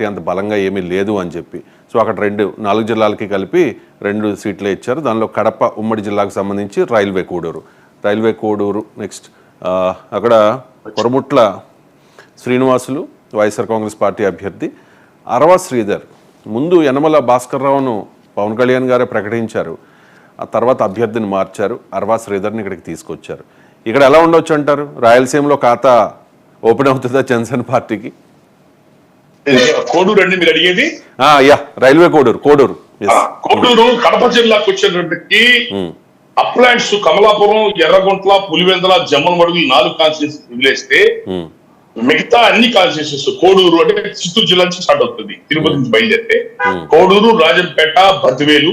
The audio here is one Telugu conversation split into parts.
అంత బలంగా ఏమీ లేదు అని చెప్పి. సో అక్కడ 4 జిల్లాలకి కలిపి 2 సీట్లే ఇచ్చారు. దానిలో కడప ఉమ్మడి జిల్లాకు సంబంధించి రైల్వే కోడూరు నెక్స్ట్ అక్కడ కొరముట్ల శ్రీనివాసులు వైఎస్ఆర్ కాంగ్రెస్ పార్టీ అభ్యర్థి. అరవ శ్రీధర్ ముందు యనమల భాస్కర్ రావును పవన్ కళ్యాణ్ గారే ప్రకటించారు, ఆ తర్వాత అభ్యర్థిని మార్చారు, అరవ శ్రీధర్ని ఇక్కడికి తీసుకొచ్చారు. ఇక్కడ ఎలా ఉండొచ్చు అంటారు? రాయలసీమలో ఖాతా ఓపెన్ అవుతుందా జనసేన పార్టీకి? కోడూరు అండి మీరు అడిగేది? రైల్వే కోడూరు కడప జిల్లాకు వచ్చేటప్పటికి అప్లాండ్స్ కమలాపురం, ఎర్రగుంట్ల, పులివెందుల, జమ్మలమడుగు ఈ 4 కాన్స్టిట్యూన్సీస్ వదిలేస్తే మిగతా అన్ని కాన్స్టిట్యూన్సీస్ కోడూరు అంటే చిత్తూరు జిల్లా నుంచి స్టార్ట్ అవుతుంది. తిరుపతి నుంచి బయలుదేరితే కోడూరు, రాజంపేట, బద్వేలు,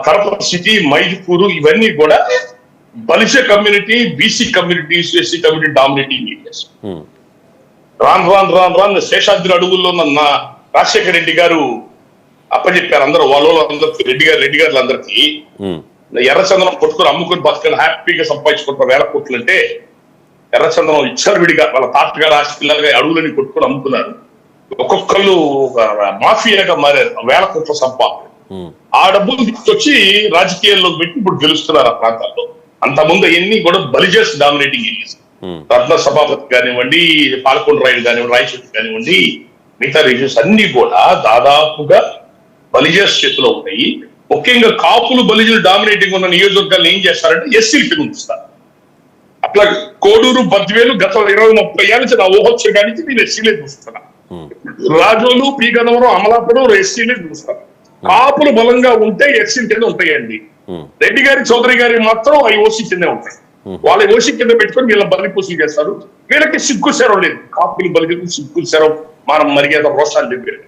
కడప సిటీ, మైదుకూరు ఇవన్నీ కూడా Balija community, BC communities, SC community dominating areas. రాను శేషాద్రి అడుగుల్లో ఉన్న రాజశేఖర రెడ్డి గారు అప్పచెప్పారు అందరూ వాళ్ళందరికీ, రెడ్డి గారు అందరికీ ఎర్రచందనం కొట్టుకుని అమ్ముకుని బతుకుని హ్యాపీగా సంపాదించుకుంటారు 1000 కోట్లు. అంటే ఎర్రచందనం ఇచ్చారు విడిగా, వాళ్ళ తాతగారు ఆస్తిలాగా అడుగులని కొట్టుకుని అమ్ముకున్నారు. ఒక్కొక్కళ్ళు మాఫియాగా మారారు, 1000 కోట్ల సంపాదన. ఆ డబ్బులు తీసుకొచ్చి రాజకీయాల్లోకి పెట్టి ఇప్పుడు గెలుస్తున్నారు ఆ ప్రాంతాల్లో. అంతకుముందు ఎన్ని కూడా బలిజర్స్ డామినేటింగ్ ఏరియాస్. రత్న సభాపతి కానివ్వండి, పాలకొండ రాయుడు కానివ్వండి, రాయచోటి కానివ్వండి, మిగతా రీజన్స్ అన్ని కూడా దాదాపుగా బలిజర్స్ చేతిలో ఉన్నాయి. ముఖ్యంగా కాపులు, బలిజలు డామినేటింగ్ ఉన్న నియోజకవర్గాలు ఏం చేస్తారంటే ఎస్సీలు కింద ఉంచుతారు. అట్లా కోడూరు, బద్వేలు గత 20-30 ఏళ్ళ నుంచి నా ఊహొచ్చే కానీ నేను ఎస్సీలే చూస్తున్నా. రాజోలు, పీగనవరం, అమలాపురం ఎస్సీలే చూస్తాను. కాపులు బలంగా ఉంటే ఎస్సీల కింద ఉంటాయండి. రెడ్డి గారి, చౌదరి గారి మాత్రం అవి ఓసీ కిందే ఉంటాయి. వాళ్ళ ఓసీ కింద పెట్టుకొని వీళ్ళ బలి పూసలు చేస్తారు. వీళ్ళకి సిగ్గు శరం లేదు. కాపులు, బలికి సిగ్గు శరం, మనం మర్యాద, రోషాలు చెప్పారు.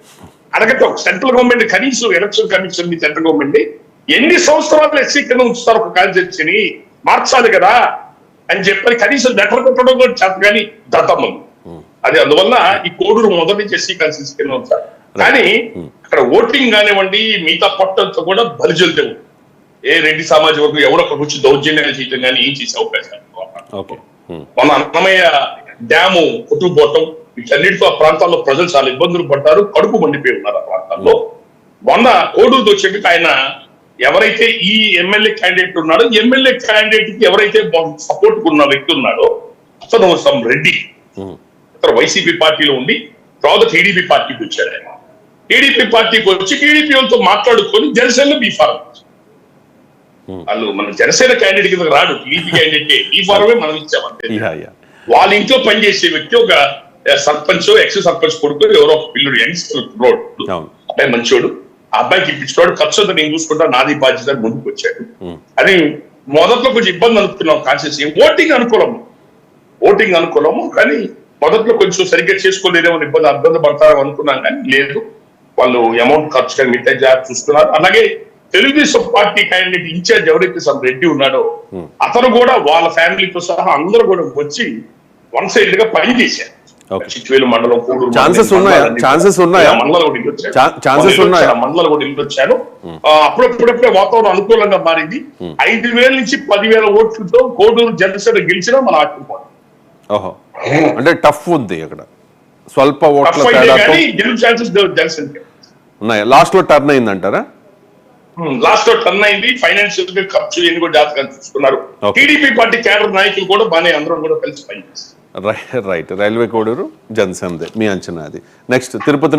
అడగట సెంట్రల్ గవర్నమెంట్ కనీసం ఎలక్షన్ కమిషన్ సెంట్రల్ గవర్నమెంట్ ఎన్ని సంవత్సరాలు ఎస్సీ కింద ఉంచుతారు ఒక కాన్స్టిట్యూన్సీని, మార్చాలి కదా అని చెప్పని కనీసం లెటర్ కొట్టడం కూడా చేత కానీ దత్తమ్మలు. అది అందువల్ల ఈ కోడూరు మొదటి నుంచి ఎస్సీ కాన్స్టిట్యూన్సీ కింద ఉంచారు. కానీ అక్కడ ఓటింగ్ కానివ్వండి, మిగతా పట్టంతో కూడా బలిజలతే ఉంది. ఏ రెడ్డి సామాజిక వర్గం ఎవరొకరు వచ్చి దౌర్జన్యాలు చేయటం కానీ ఏం చేసే అవకాశం. మన అన్నమయ్య డ్యాము కొట్టుకుపోవటం వీటన్నిటితో ఆ ప్రాంతాల్లో ప్రజలు చాలా ఇబ్బందులు పడ్డారు, కడుపు మండిపోయి ఉన్నారు ఆ ప్రాంతాల్లో. మొన్న కోడూరుతో వచ్చేటి ఆయన ఎవరైతే ఈ ఎమ్మెల్యే క్యాండిడేట్ ఉన్నాడో, ఎమ్మెల్యే క్యాండిడేట్ కి ఎవరైతే సపోర్ట్ ఉన్న వ్యక్తి ఉన్నాడో అతను సమ్ రెడ్డి, అతను వైసీపీ పార్టీలో ఉండి తర్వాత టీడీపీ పార్టీకి వచ్చాడు. ఆయన టీడీపీ పార్టీకి వచ్చి టీడీపీ వాళ్ళతో మాట్లాడుకొని జనసేనలో బీఫారం వాళ్ళు మన జనసేన క్యాండిడేట్ కింద రాడు, టీడీపీ క్యాండిడేట్ బీఫారమే మనం ఇచ్చామంటే. వాళ్ళ ఇంట్లో పనిచేసే వ్యక్తి ఒక సర్పంచ్, ఎక్స్ సర్పంచ్ కొడుకు ఎవరో ఒక పిల్లడు యంగ్స్టర్ రోడ్ అబ్బాయి మంచోడు, ఆ అబ్బాయికి ఇప్పించుకోడు, ఖర్చు అంతా నేను చూసుకుంటా, నాది బాధ్యత ముందుకు వచ్చాడు. అది మొదట్లో కొంచెం ఇబ్బంది అనుకున్నాం. కాన్స్టిట్యూన్సీ ఓటింగ్ అనుకూలము కానీ మొదట్లో కొంచెం సరిగ్గా చేసుకోలేదేమో, ఇబ్బంది పడతారు అనుకున్నాం. కానీ లేదు, వాళ్ళు అమౌంట్ ఖర్చు కానీ మిగతా జాగ్రత్త చూస్తున్నారు. అలాగే తెలుగుదేశం పార్టీ క్యాండిడేట్ ఇన్ఛార్జ్ ఎవరైతే సమ్ రెడ్డి ఉన్నాడో అతను కూడా వాళ్ళ ఫ్యామిలీతో సహా అందరూ కూడా వచ్చి వన్ సైడ్ గా పని చేశారు. చిట్వేలు మండలం, కోడూరు మండలాలు కూడా ఇల్లు వచ్చాను. అప్పుడప్పుడే వాతావరణం అనుకూలంగా మారింది. 5,000 నుంచి 10,000 ఓట్లతో కోడూరు జనసేన గెలిచినా మన ఆటుకోవాలి. అంటే టఫ్ ఉంది అక్కడ, స్వల్ప ఓట్ల గెలుపు ఛాన్సెస్ జనసేన ఉన్నాయి. లాస్ట్ లో టర్న్ అయిందంటారా? లాస్ట్ లో టర్న్ అయింది. ఫైనాన్షియల్ గా ఖర్చు ఎన్ని కూడా జాతకాలు చూసుకున్నారు. టీడీపీ పార్టీ కేడర్ నాయకులు కూడా బాగానే అందరం కూడా కలిసి పనిచేస్తారు. రైట్. రైల్వే కోడూరు జనసేనదే మీ అంచనా అది. నెక్స్ట్ తిరుపతి